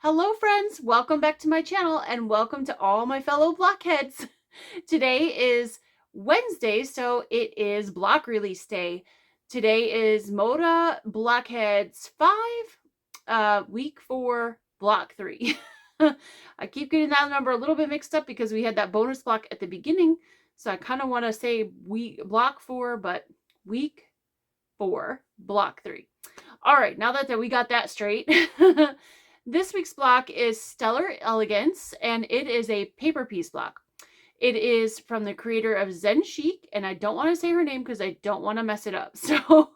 Hello friends, welcome back to my channel and welcome to all my fellow blockheads. Today is Wednesday, so it is block release day. Today is MODA Blockheads 5, week 4, block 3. I keep getting that number a little bit mixed up because we had that bonus block at the beginning, so I kind of want to say block 4, but week 4, block 3. All right, now that we got that straight, this week's block is Stellar Elegance, and it is a paper piece block. It is from the creator of Zen Chic, and I don't want to say her name because I don't want to mess it up. So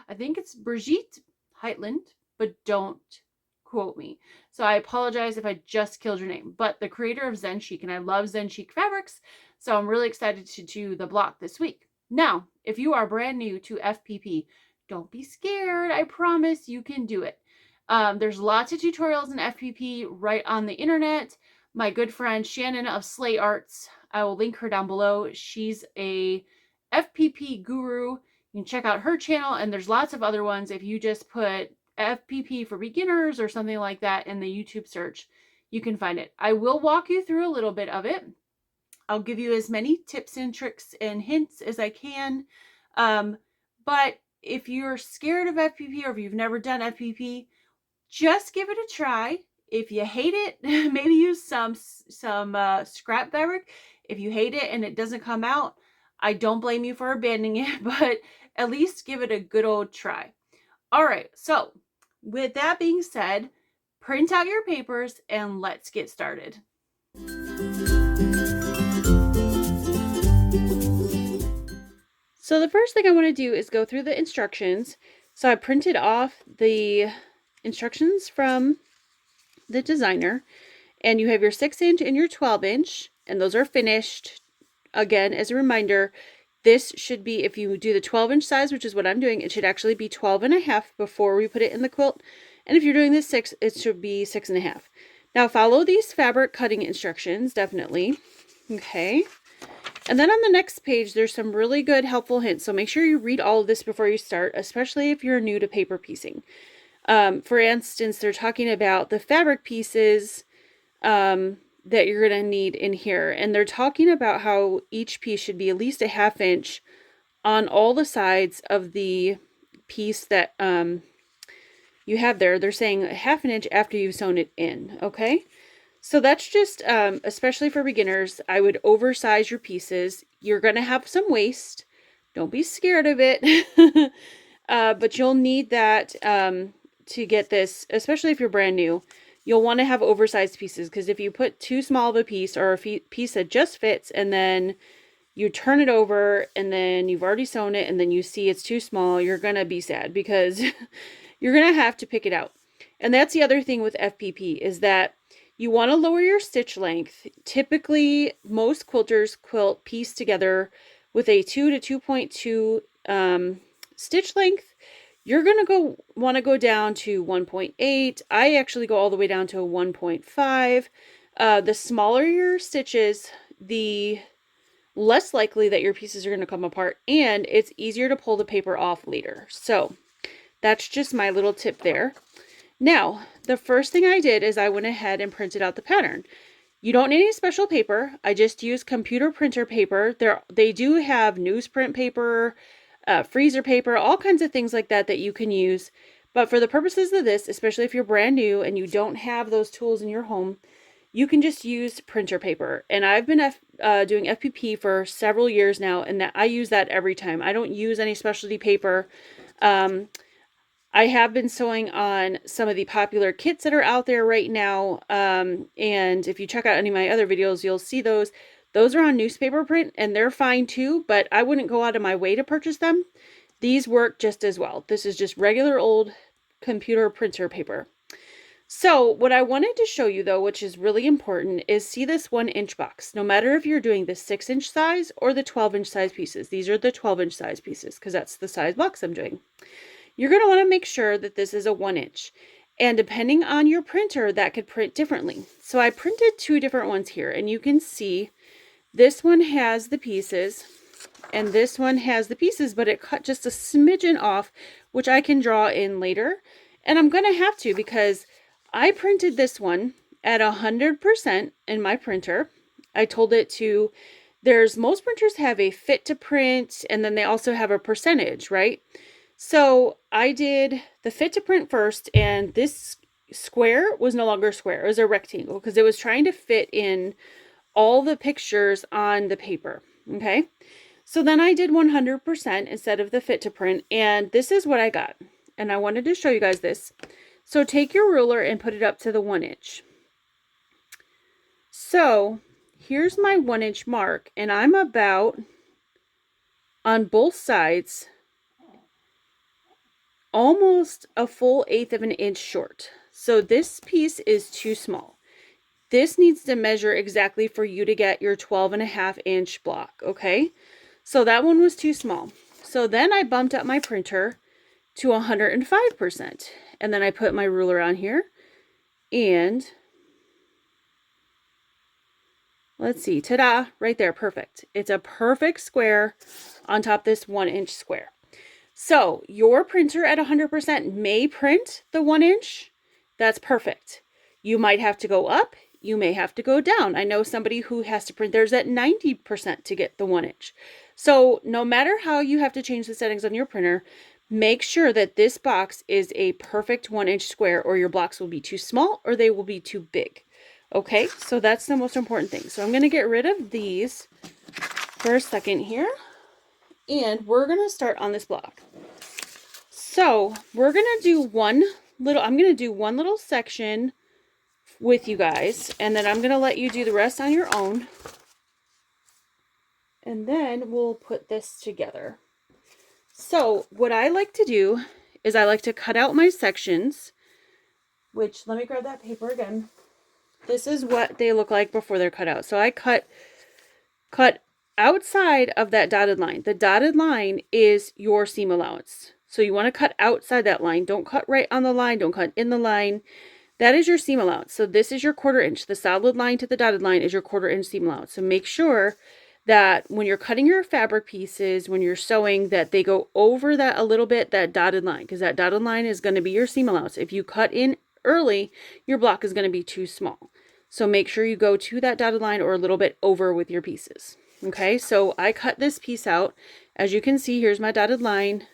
I think it's Brigitte Heitland, but don't quote me. So I apologize if I just killed your name. But the creator of Zen Chic, and I love Zen Chic fabrics, so I'm really excited to do the block this week. Now, if you are brand new to FPP, don't be scared. I promise you can do it. There's lots of tutorials in FPP right on the internet. My good friend Shannon of Slay Arts, I will link her down below. She's a FPP guru. You can check out her channel, and there's lots of other ones. If you just put FPP for beginners or something like that in the YouTube search, you can find it. I will walk you through a little bit of it. I'll give you as many tips and tricks and hints as I can. But if you're scared of FPP or if you've never done FPP, just give it a try. If you hate it, maybe use some scrap fabric. If you hate it and it doesn't come out, I don't blame you for abandoning it, but at least give it a good old try. All right, so with that being said, print out your papers and let's get started. So the first thing I want to do is go through the instructions. So I printed off the instructions from the designer, and you have your 6-inch and your 12-inch, and those are finished. Again, as a reminder, this should be, if you do the 12-inch size, which is what I'm doing, it should actually be 12.5 before we put it in the quilt. And if you're doing this 6, it should be 6.5. Now follow these fabric cutting instructions, definitely. Okay. And then on the next page, there's some really good helpful hints. So make sure you read all of this before you start, especially if you're new to paper piecing. For instance, they're talking about the fabric pieces that you're going to need in here. And they're talking about how each piece should be at least a 1/2 inch on all the sides of the piece that you have there. They're saying a 1/2 inch after you've sewn it in. Okay. So that's just, especially for beginners, I would oversize your pieces. You're going to have some waste. Don't be scared of it. But you'll need that to get this, especially if you're brand new. You'll want to have oversized pieces, because if you put too small of a piece or a piece that just fits and then you turn it over and then you've already sewn it and then you see it's too small, you're going to be sad because you're going to have to pick it out. And that's the other thing with FPP, is that you want to lower your stitch length. Typically, most quilters quilt piece together with a 2 to 2.2 stitch length. You're going to want to go down to 1.8. I actually go all the way down to 1.5. The smaller your stitches, the less likely that your pieces are going to come apart, and it's easier to pull the paper off later. So that's just my little tip there. Now, the first thing I did is I went ahead and printed out the pattern. You don't need any special paper. I just use computer printer paper. They do have newsprint paper, freezer paper, all kinds of things like that that you can use. But for the purposes of this, especially if you're brand new and you don't have those tools in your home, you can just use printer paper. And I've been doing FPP for several years now, and I use that every time. I don't use any specialty paper. I have been sewing on some of the popular kits that are out there right now. And if you check out any of my other videos, you'll see those. Those are on newspaper print, and they're fine too, but I wouldn't go out of my way to purchase them. These work just as well. This is just regular old computer printer paper. So what I wanted to show you though, which is really important, is see this 1-inch box. No matter if you're doing the 6-inch size or the 12-inch size pieces. These are the 12-inch size pieces because that's the size box I'm doing. You're going to want to make sure that this is a 1-inch. And depending on your printer, that could print differently. So I printed 2 different ones here, and you can see this one has the pieces and this one has the pieces, but it cut just a smidgen off, which I can draw in later. And I'm going to have to, because I printed this one at 100% in my printer. I told it to, most printers have a fit to print, and then they also have a percentage, right? So I did the fit to print first, and this square was no longer a square. It was a rectangle because it was trying to fit in all the pictures on the paper. Okay. So then I did 100% instead of the fit to print, and this is what I got. And I wanted to show you guys this. So take your ruler and put it up to the 1 inch. So here's my 1 inch mark, and I'm about on both sides almost a full 1/8 of an inch short. So this piece is too small. This needs to measure exactly for you to get your 12.5 inch block, okay? So that one was too small. So then I bumped up my printer to 105%. And then I put my ruler on here, and let's see, ta-da, right there, perfect. It's a perfect square on top of this 1 inch square. So your printer at 100% may print the 1 inch. That's perfect. You might have to go up. You may have to go down. I know somebody who has to print theirs at 90% to get the 1 inch. So no matter how you have to change the settings on your printer, make sure that this box is a perfect 1 inch square, or your blocks will be too small or they will be too big. Okay, so that's the most important thing. So I'm going to get rid of these for a second here, and we're going to start on this block. So we're going to do I'm going to do one little section with you guys, and then I'm going to let you do the rest on your own. And then we'll put this together. So what I like to do is I like to cut out my sections, which, let me grab that paper again. This is what they look like before they're cut out. So I cut outside of that dotted line. The dotted line is your seam allowance. So you want to cut outside that line. Don't cut right on the line. Don't cut in the line. That is your seam allowance. So this is your 1/4 inch. The solid line to the dotted line is your 1/4 inch seam allowance. So make sure that when you're cutting your fabric pieces, when you're sewing, that they go over that a little bit, that dotted line, because that dotted line is going to be your seam allowance. If you cut in early, your block is going to be too small. So make sure you go to that dotted line or a little bit over with your pieces. Okay, so I cut this piece out. As you can see, here's my dotted line,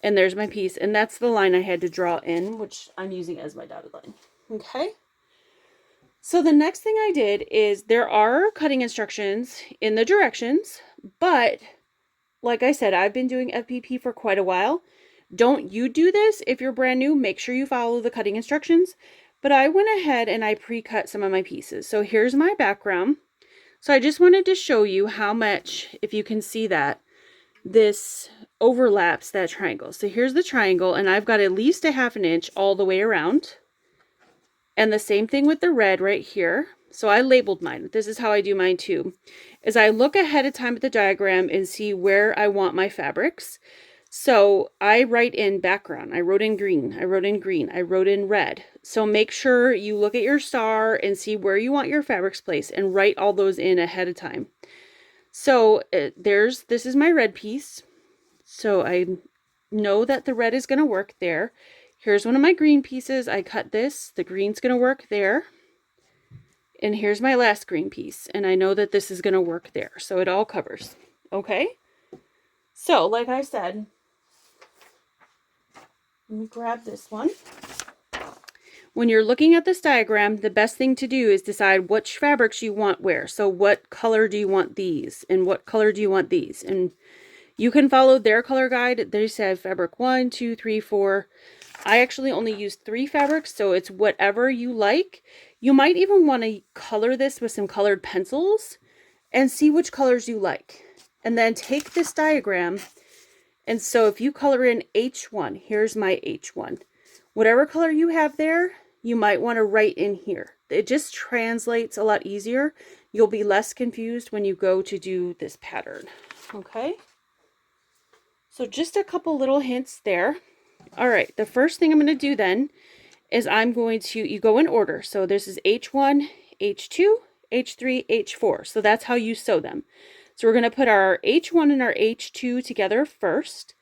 and there's my piece, and that's the line I had to draw in, which I'm using as my dotted line. Okay. So the next thing I did is, there are cutting instructions in the directions, but like I said, I've been doing FPP for quite a while. Don't you do this if you're brand new. Make sure you follow the cutting instructions. But I went ahead and I pre-cut some of my pieces. So here's my background. So I just wanted to show you how much, if you can see that, this overlaps that triangle. So here's the triangle, and I've got at least a 1/2 inch all the way around. And the same thing with the red right here. So I labeled mine. This is how I do mine too, is I look ahead of time at the diagram and see where I want my fabrics. So I write in background. I wrote in green. I wrote in green. I wrote in red. So make sure you look at your star and see where you want your fabrics placed, and write all those in ahead of time. So this is my red piece. So I know that the red is going to work there. Here's one of my green pieces. I cut this. The green's going to work there. And here's my last green piece. And I know that this is going to work there. So it all covers. Okay? So, like I said, let me grab this one. When you're looking at this diagram, the best thing to do is decide which fabrics you want where. So what color do you want these? And what color do you want these? And you can follow their color guide. They said fabric 1, 2, 3, 4. I actually only used 3 fabrics, so it's whatever you like. You might even want to color this with some colored pencils and see which colors you like. And then take this diagram, and so if you color in H1, here's my H1. Whatever color you have there, you might want to write in here. It just translates a lot easier. You'll be less confused when you go to do this pattern. Okay? So just a couple little hints there. All right, the first thing I'm going to do then is you go in order. So this is H1, H2, H3, H4. So that's how you sew them. So we're going to put our H1 and our H2 together first.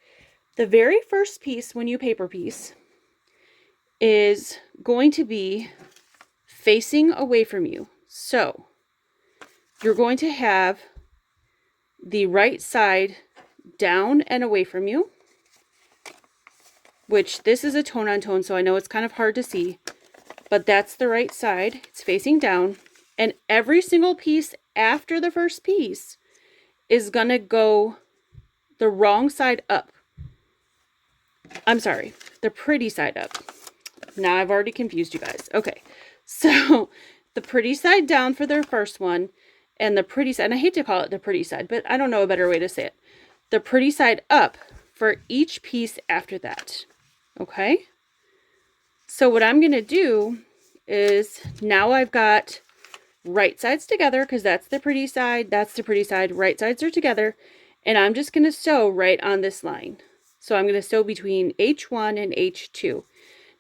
The very first piece when you paper piece is going to be facing away from you. So you're going to have the right side down and away from you, which this is a tone on tone, so I know it's kind of hard to see, but that's the right side. It's facing down, and every single piece after the first piece is gonna go the wrong side up. I'm sorry, the pretty side up. Now I've already confused you guys. Okay, so the pretty side down for the first one, and the pretty side, and I hate to call it the pretty side, but I don't know a better way to say it. The pretty side up for each piece after that. Okay? So what I'm going to do is, now I've got right sides together, because that's the pretty side, that's the pretty side, right sides are together, and I'm just going to sew right on this line. So I'm going to sew between H1 and H2.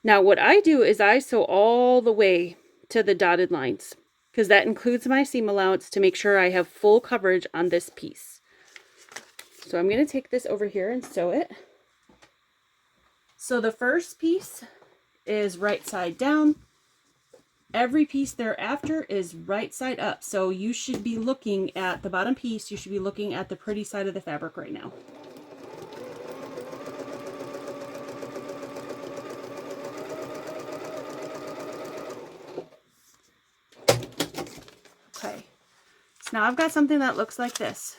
Now what I do is I sew all the way to the dotted lines, because that includes my seam allowance to make sure I have full coverage on this piece. So I'm going to take this over here and sew it. So the first piece is right side down. Every piece thereafter is right side up. So you should be looking at the bottom piece, you should be looking at the pretty side of the fabric right now. Okay, so now I've got something that looks like this.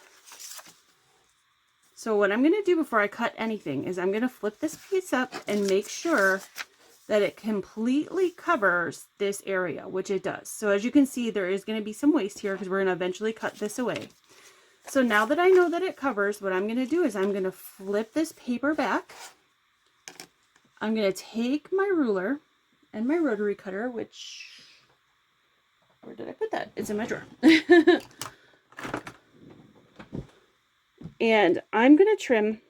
So what I'm going to do before I cut anything is I'm going to flip this piece up and make sure that it completely covers this area, which it does. So as you can see, there is going to be some waste here because we're going to eventually cut this away. So now that I know that it covers, what I'm going to do is I'm going to flip this paper back. I'm going to take my ruler and my rotary cutter, which, where did I put that? It's in my drawer. And I'm going to trim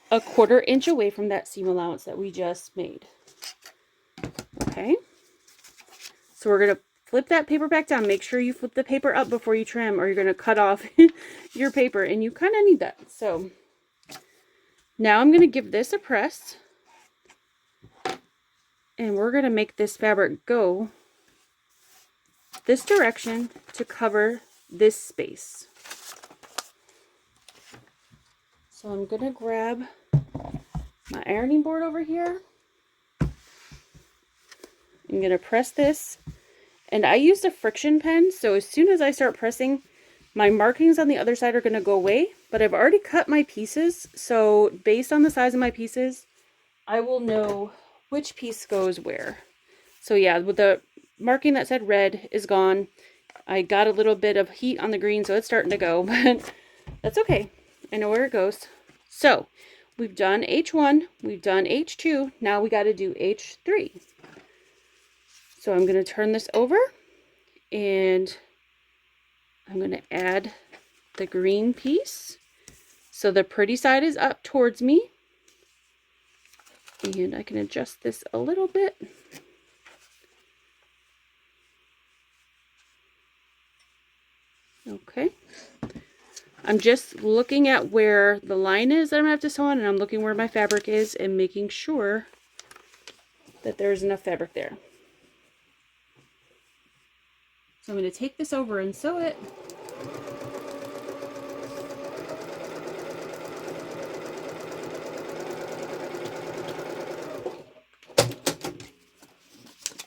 a 1/4 inch away from that seam allowance that we just made. Okay. So we're going to flip that paper back down. Make sure you flip the paper up before you trim, or you're going to cut off your paper, and you kind of need that. So now I'm going to give this a press, and we're going to make this fabric go this direction to cover this space. So I'm going to grab my ironing board over here. I'm going to press this, and I used a friction pen, so as soon as I start pressing, my markings on the other side are going to go away, but I've already cut my pieces, so based on the size of my pieces, I will know which piece goes where. So yeah, with the marking that said red is gone. I got a little bit of heat on the green, so it's starting to go, but that's okay. I know where it goes. So we've done H1, we've done H2, now we got to do H3. So I'm going to turn this over, and I'm going to add the green piece. So the pretty side is up towards me, and I can adjust this a little bit. Okay. I'm just looking at where the line is that I'm going to have to sew on, and I'm looking where my fabric is and making sure that there's enough fabric there. So I'm going to take this over and sew it.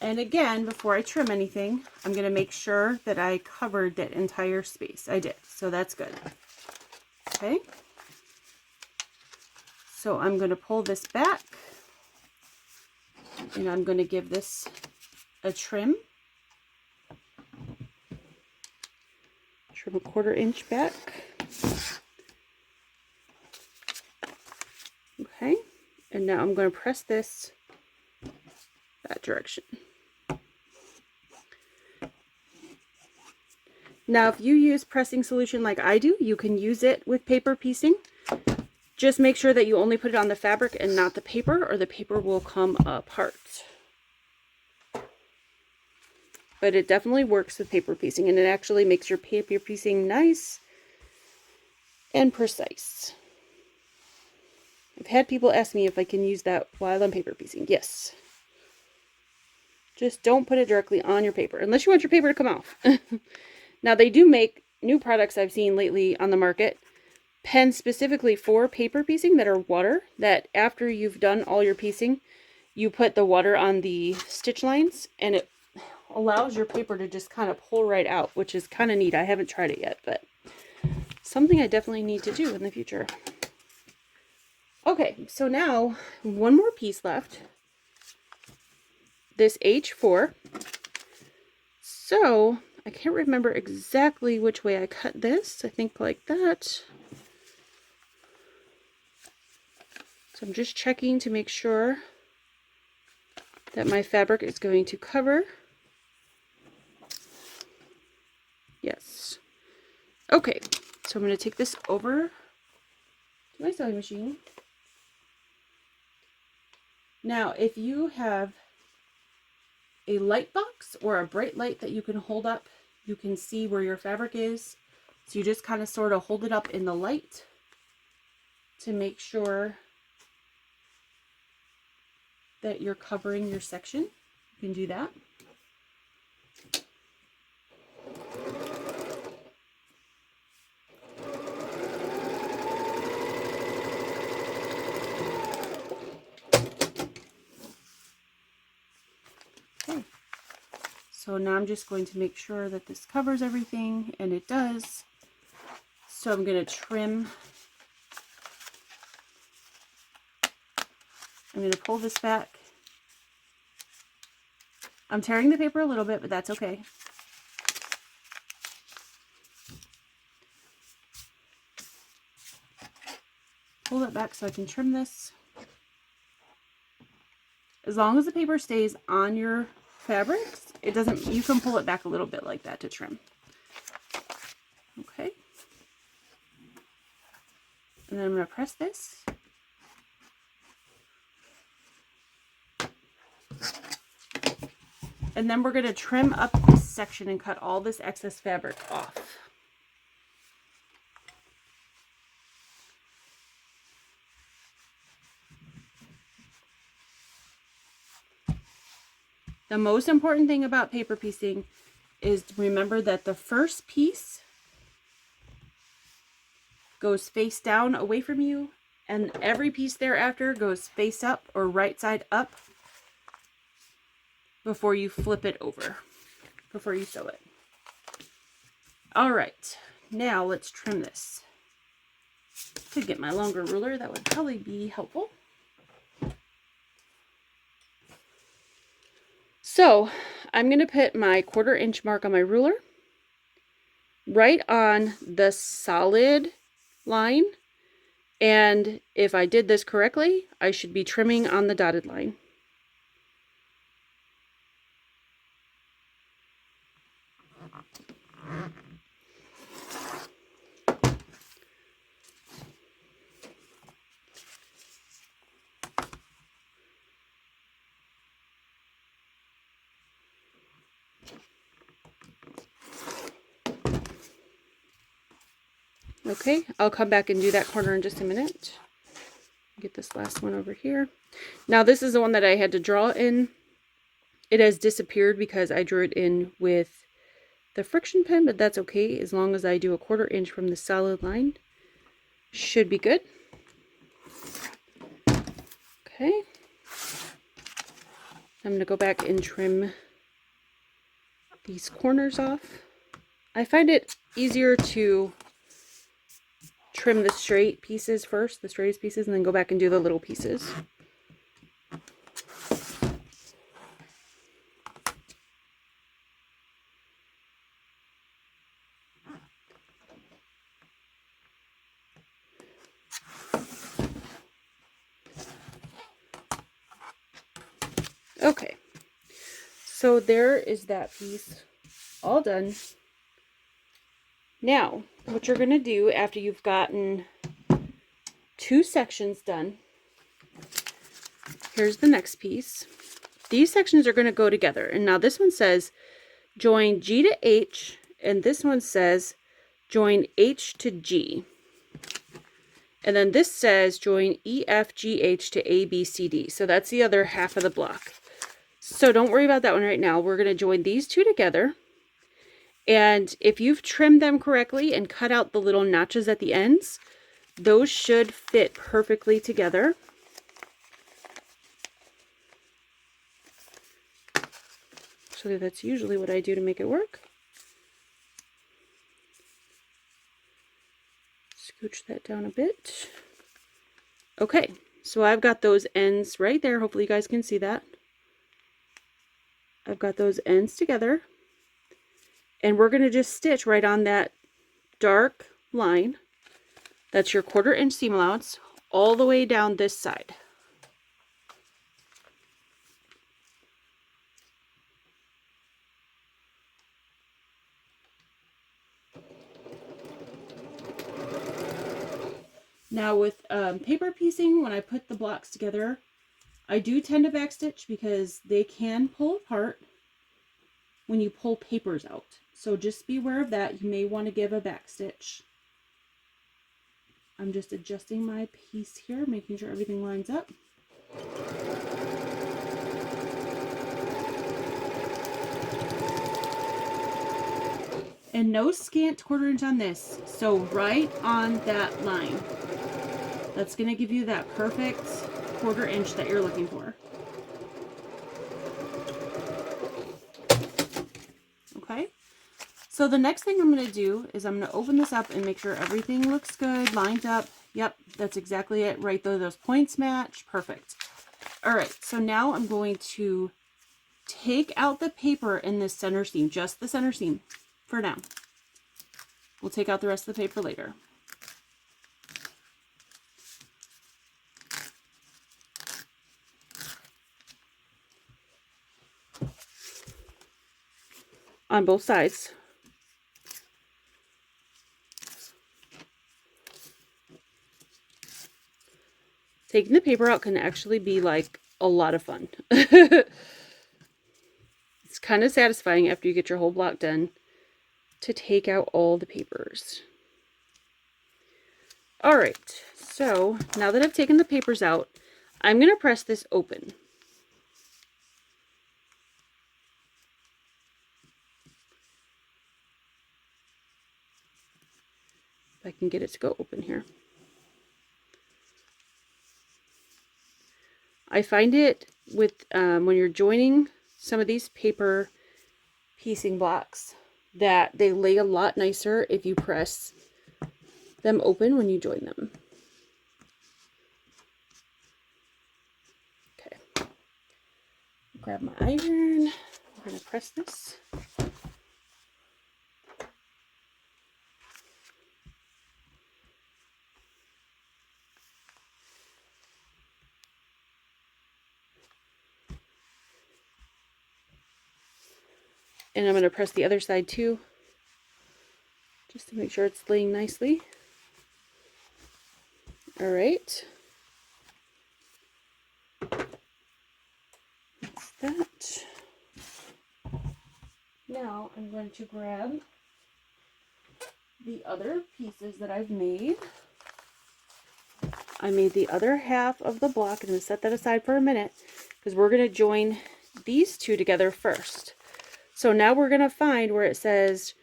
And again, before I trim anything, I'm going to make sure that I covered that entire space. I did, so that's good. Okay. So I'm going to pull this back, and I'm going to give this a trim. Trim a 1/4 inch back. Okay. And now I'm going to press this that direction. Now, if you use pressing solution like I do, you can use it with paper piecing. Just make sure that you only put it on the fabric and not the paper, or the paper will come apart. But it definitely works with paper piecing, and it actually makes your paper piecing nice and precise. I've had people ask me if I can use that while I'm paper piecing. Yes. Just don't put it directly on your paper, unless you want your paper to come off. Now, they do make new products I've seen lately on the market, pens specifically for paper piecing that are water, that after you've done all your piecing, you put the water on the stitch lines, and it allows your paper to just kind of pull right out, which is kind of neat. I haven't tried it yet, but something I definitely need to do in the future. Okay, so now one more piece left. This H4. So I can't remember exactly which way I cut this. I think like that. So I'm just checking to make sure that my fabric is going to cover. Yes. Okay, so I'm going to take this over to my sewing machine. Now, if you have a light box or a bright light that you can hold up, you can see where your fabric is. So you just kind of sort of hold it up in the light to make sure that you're covering your section. You can do that. Okay. So now I'm just going to make sure that this covers everything, and it does. So I'm going to trim. I'm going to pull this back. I'm tearing the paper a little bit, but that's okay. Pull it back so I can trim this. As long as the paper stays on your fabrics, it doesn't, you can pull it back a little bit like that to trim. Okay. And then I'm going to press this. And then we're going to trim up this section and cut all this excess fabric off. The most important thing about paper piecing is to remember that the first piece goes face down away from you, and every piece thereafter goes face up or right side up before you flip it over, before you sew it. All right, now let's trim this. Could get my longer ruler, that would probably be helpful. So I'm going to put my 1/4 inch mark on my ruler right on the solid line, and if I did this correctly, I should be trimming on the dotted line. Okay, I'll come back and do that corner in just a minute. Get this last one over here. Now this is the one that I had to draw in. It has disappeared because I drew it in with the friction pen, but that's okay as long as I do a 1/4 inch from the solid line. Should be good. Okay. I'm going to go back and trim these corners off. I find it easier to trim the straight pieces first, the straightest pieces, and then go back and do the little pieces. Okay, so there is that piece all done. Now, what you're going to do after you've gotten 2 sections done, here's the next piece. These sections are going to go together. And now this one says join G to H, and this one says join H to G. And then this says join E, F, G, H to A, B, C, D. So that's the other half of the block. So don't worry about that one right now. We're going to join these two together. And if you've trimmed them correctly and cut out the little notches at the ends, those should fit perfectly together. So that's usually what I do to make it work. Scooch that down a bit. Okay, so I've got those ends right there. Hopefully you guys can see that. I've got those ends together. And we're going to just stitch right on that dark line. That's your 1/4 inch seam allowance all the way down this side. Now with paper piecing, when I put the blocks together, I do tend to backstitch because they can pull apart when you pull papers out. So just be aware of that. You may want to give a backstitch. I'm just adjusting my piece here, making sure everything lines up. And no scant 1/4 inch on this. So right on that line. That's going to give you that perfect 1/4 inch that you're looking for. Okay. So the next thing I'm going to do is I'm going to open this up and make sure everything looks good, lined up. Yep, that's exactly it. Right there, those points match. Perfect. All right, so now I'm going to take out the paper in this center seam, just the center seam for now. We'll take out the rest of the paper later. On both sides. Taking the paper out can actually be like a lot of fun. It's kind of satisfying after you get your whole block done to take out all the papers. All right, so now that I've taken the papers out, I'm going to press this open. If I can get it to go open here. I find it with when you're joining some of these paper piecing blocks that they lay a lot nicer if you press them open when you join them. Okay. Grab my iron. We're going to press this. And I'm going to press the other side too, just to make sure it's laying nicely. All right. That's that. Now I'm going to grab the other pieces that I've made. I made the other half of the block. I'm going to set that aside for a minute because we're going to join these two together first. So now we're going to find where it says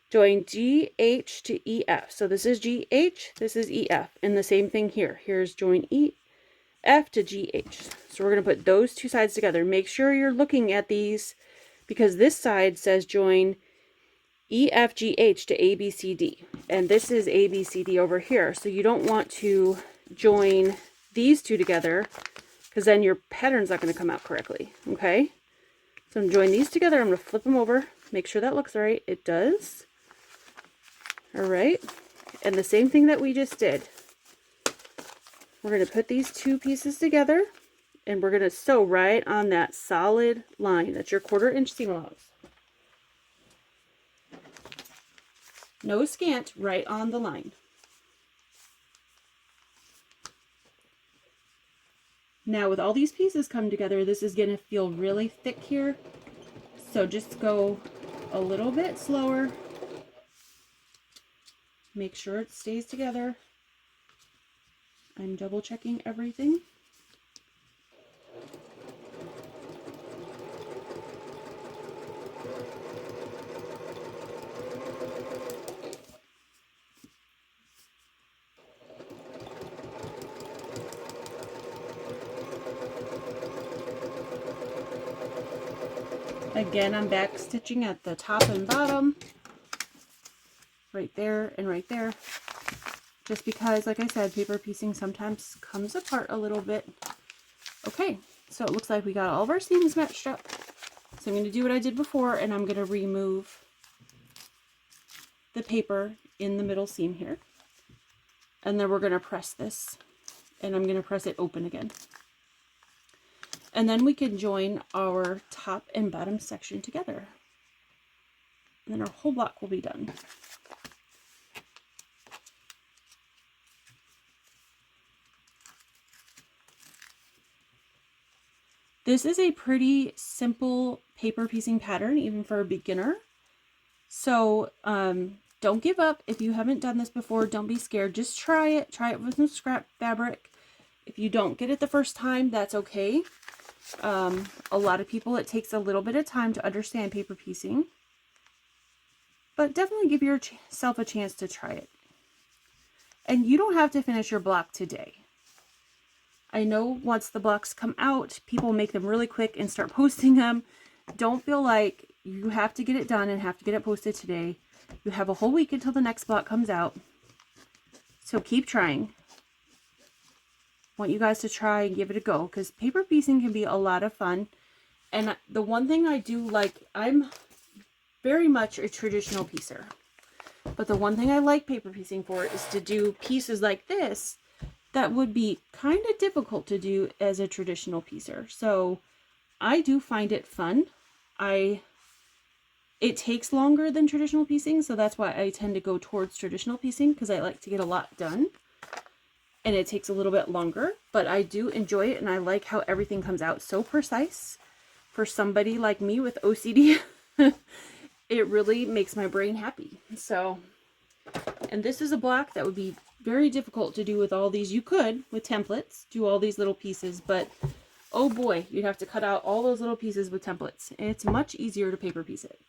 join GH to EF. So this is GH, this is EF. And the same thing here. Here's join EF to GH. So we're going to put those two sides together. Make sure you're looking at these because this side says join EFGH to ABCD. And this is ABCD over here. So you don't want to join these two together because then your pattern's not going to come out correctly. Okay? So I'm going to join these together. I'm going to flip them over. Make sure that looks right. It does. All right. And the same thing that we just did. We're going to put these two pieces together and we're going to sew right on that solid line. That's your 1/4 inch seam allowance. No scant, right on the line. Now with all these pieces come together, this is going to feel really thick here. So just go a little bit slower. Make sure it stays together. I'm double checking everything. Again, I'm back stitching at the top and bottom, right there and right there, just because, like I said, paper piecing sometimes comes apart a little bit. Okay, so it looks like we got all of our seams matched up. So I'm going to do what I did before, and I'm going to remove the paper in the middle seam here. And then we're going to press this, and I'm going to press it open again. And then we can join our top and bottom section together. And then our whole block will be done. This is a pretty simple paper piecing pattern, even for a beginner. So don't give up. If you haven't done this before, don't be scared. Just try it. Try it with some scrap fabric. If you don't get it the first time, that's okay. A lot of people, it takes a little bit of time to understand paper piecing. But definitely give yourself a chance to try it. And you don't have to finish your block today. I know once the blocks come out, people make them really quick and start posting them. Don't feel like you have to get it done and have to get it posted today. You have a whole week until the next block comes out. So keep trying. I want you guys to try and give it a go, because paper piecing can be a lot of fun. And the one thing I do like, I'm very much a traditional piecer. But the one thing I like paper piecing for is to do pieces like this that would be kind of difficult to do as a traditional piecer. So I do find it fun. It takes longer than traditional piecing, so that's why I tend to go towards traditional piecing, because I like to get a lot done. And it takes a little bit longer, but I do enjoy it, and I like how everything comes out so precise. For somebody like me with OCD, it really makes my brain happy. So, and this is a block that would be very difficult to do with all these. You could, with templates, do all these little pieces, but oh boy, you'd have to cut out all those little pieces with templates. And it's much easier to paper piece it.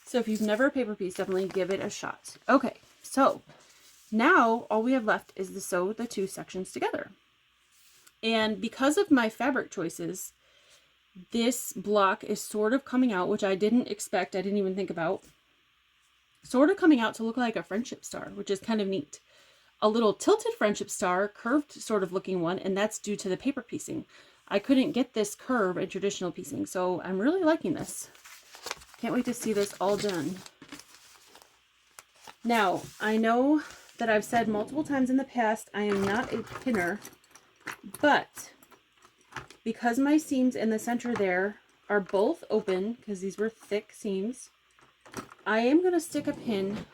So if you've never paper pieced, definitely give it a shot. Okay, so now all we have left is to sew the two sections together. And because of my fabric choices, this block is sort of coming out, which I didn't expect, I didn't even think about, sort of coming out to look like a friendship star, which is kind of neat. A little tilted friendship star, curved sort of looking one, and that's due to the paper piecing. I couldn't get this curve in traditional piecing, so I'm really liking this. Can't wait to see this all done. Now, I know that I've said multiple times in the past, I am not a pinner, but because my seams in the center there are both open, because these were thick seams, I am going to stick a pin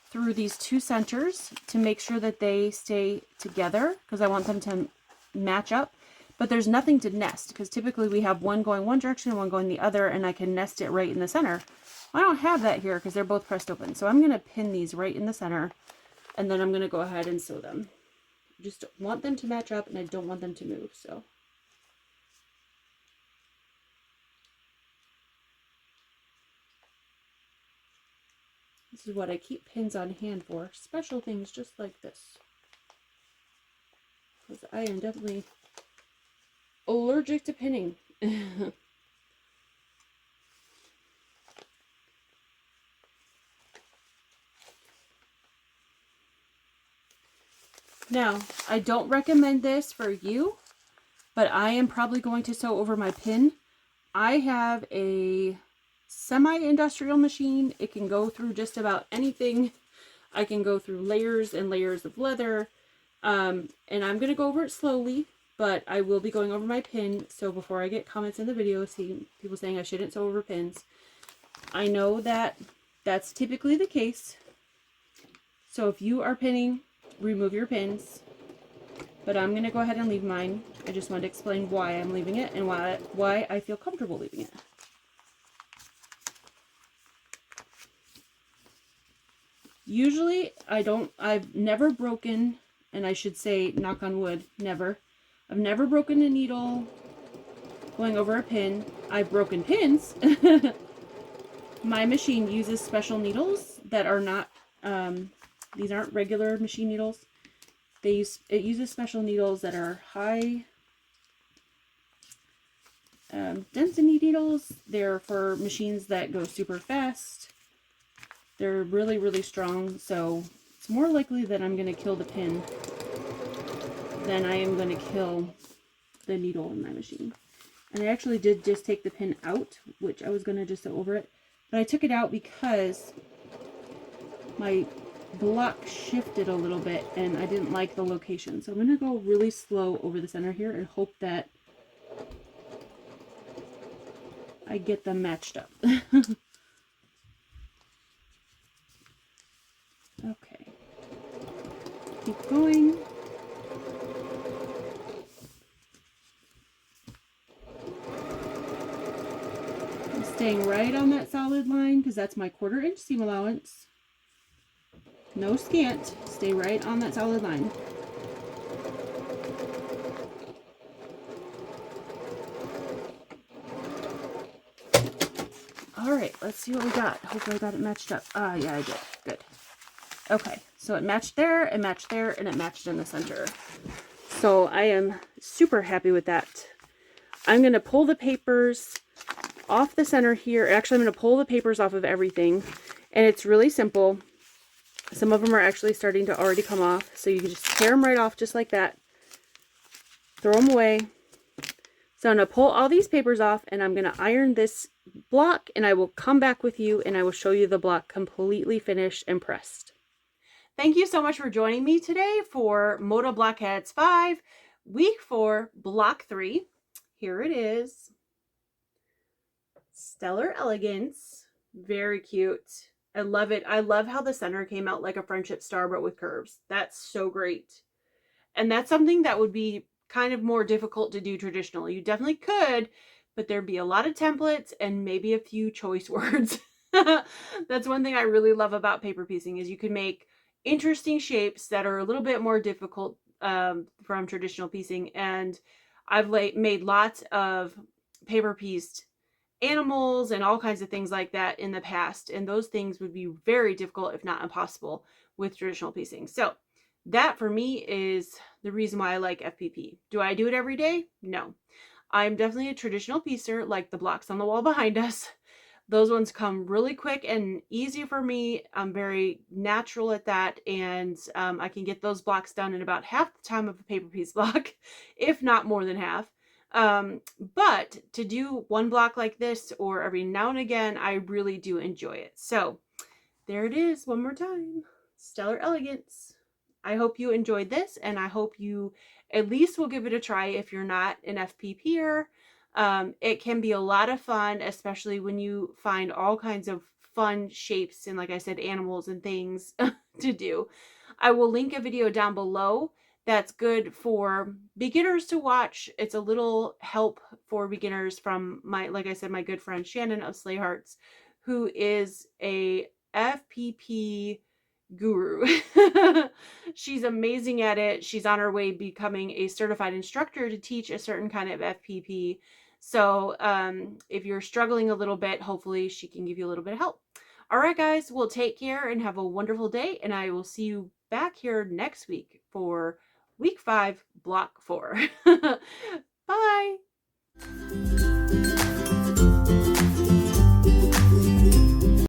through these two centers to make sure that they stay together, because I want them to match up. But there's nothing to nest, because typically we have one going one direction and one going the other, and I can nest it right in the center. I don't have that here because they're both pressed open. So I'm going to pin these right in the center, and then I'm going to go ahead and sew them. I just want them to match up, and I don't want them to move. So this is what I keep pins on hand for. Special things just like this. Because I am definitely allergic to pinning. Now, I don't recommend this for you, but I am probably going to sew over my pin. I have a semi-industrial machine. It can go through just about anything. I can go through layers and layers of leather. And I'm going to go over it slowly, but I will be going over my pin. So before I get comments in the video, see people saying I shouldn't sew over pins, I know that that's typically the case. So if you are pinning, remove your pins. But I'm going to go ahead and leave mine. I just wanted to explain why I'm leaving it and why I feel comfortable leaving it. Usually I've never broken, and I should say, knock on wood, never. I've never broken a needle going over a pin. I've broken pins. My machine uses special needles that are not, these aren't regular machine needles. It uses special needles that are high density needles. They're for machines that go super fast. They're really, really strong, so it's more likely that I'm going to kill the pin than I am going to kill the needle in my machine. And I actually did just take the pin out, which I was going to just sew over it. But I took it out because my block shifted a little bit and I didn't like the location. So I'm going to go really slow over the center here and hope that I get them matched up. Okay. Keep going. I'm staying right on that solid line because that's my 1/4 inch seam allowance. No scant. Stay right on that solid line. Alright, let's see what we got. Hopefully I got it matched up. Yeah, I did. Good. Okay, so it matched there, and it matched in the center. So I am super happy with that. I'm going to pull the papers off the center here. Actually, I'm going to pull the papers off of everything. And it's really simple. Some of them are actually starting to already come off. So you can just tear them right off just like that. Throw them away. So I'm going to pull all these papers off and I'm going to iron this block. And I will come back with you and I will show you the block completely finished and pressed. Thank you so much for joining me today for MODA Blockheads 5, week 4, block 3. Here it is. Stellar Elegance. Very cute. I love it. I love how the center came out like a friendship star, but with curves. That's so great. And that's something that would be kind of more difficult to do traditionally. You definitely could, but there'd be a lot of templates and maybe a few choice words. That's one thing I really love about paper piecing is you can make interesting shapes that are a little bit more difficult from traditional piecing. And I've made lots of paper pieced animals and all kinds of things like that in the past. And those things would be very difficult, if not impossible, with traditional piecing. So that for me is the reason why I like FPP. Do I do it every day? No. I'm definitely a traditional piecer, like the blocks on the wall behind us. Those ones come really quick and easy for me. I'm very natural at that, and I can get those blocks done in about half the time of a paper piece block, if not more than half. But to do one block like this or every now and again, I really do enjoy it. So there it is one more time. Stellar Elegance. I hope you enjoyed this, and I hope you at least will give it a try if you're not an FPPer. It can be a lot of fun, especially when you find all kinds of fun shapes and, like I said, animals and things to do. I will link a video down below that's good for beginners to watch. It's a little help for beginners from like I said, my good friend Shannon of Slay Hearts, who is a FPP guru. She's amazing at it. She's on her way becoming a certified instructor to teach a certain kind of FPP. So if you're struggling a little bit, hopefully she can give you a little bit of help. All right, guys, well, take care and have a wonderful day. And I will see you back here next week for week 5, block 4. Bye.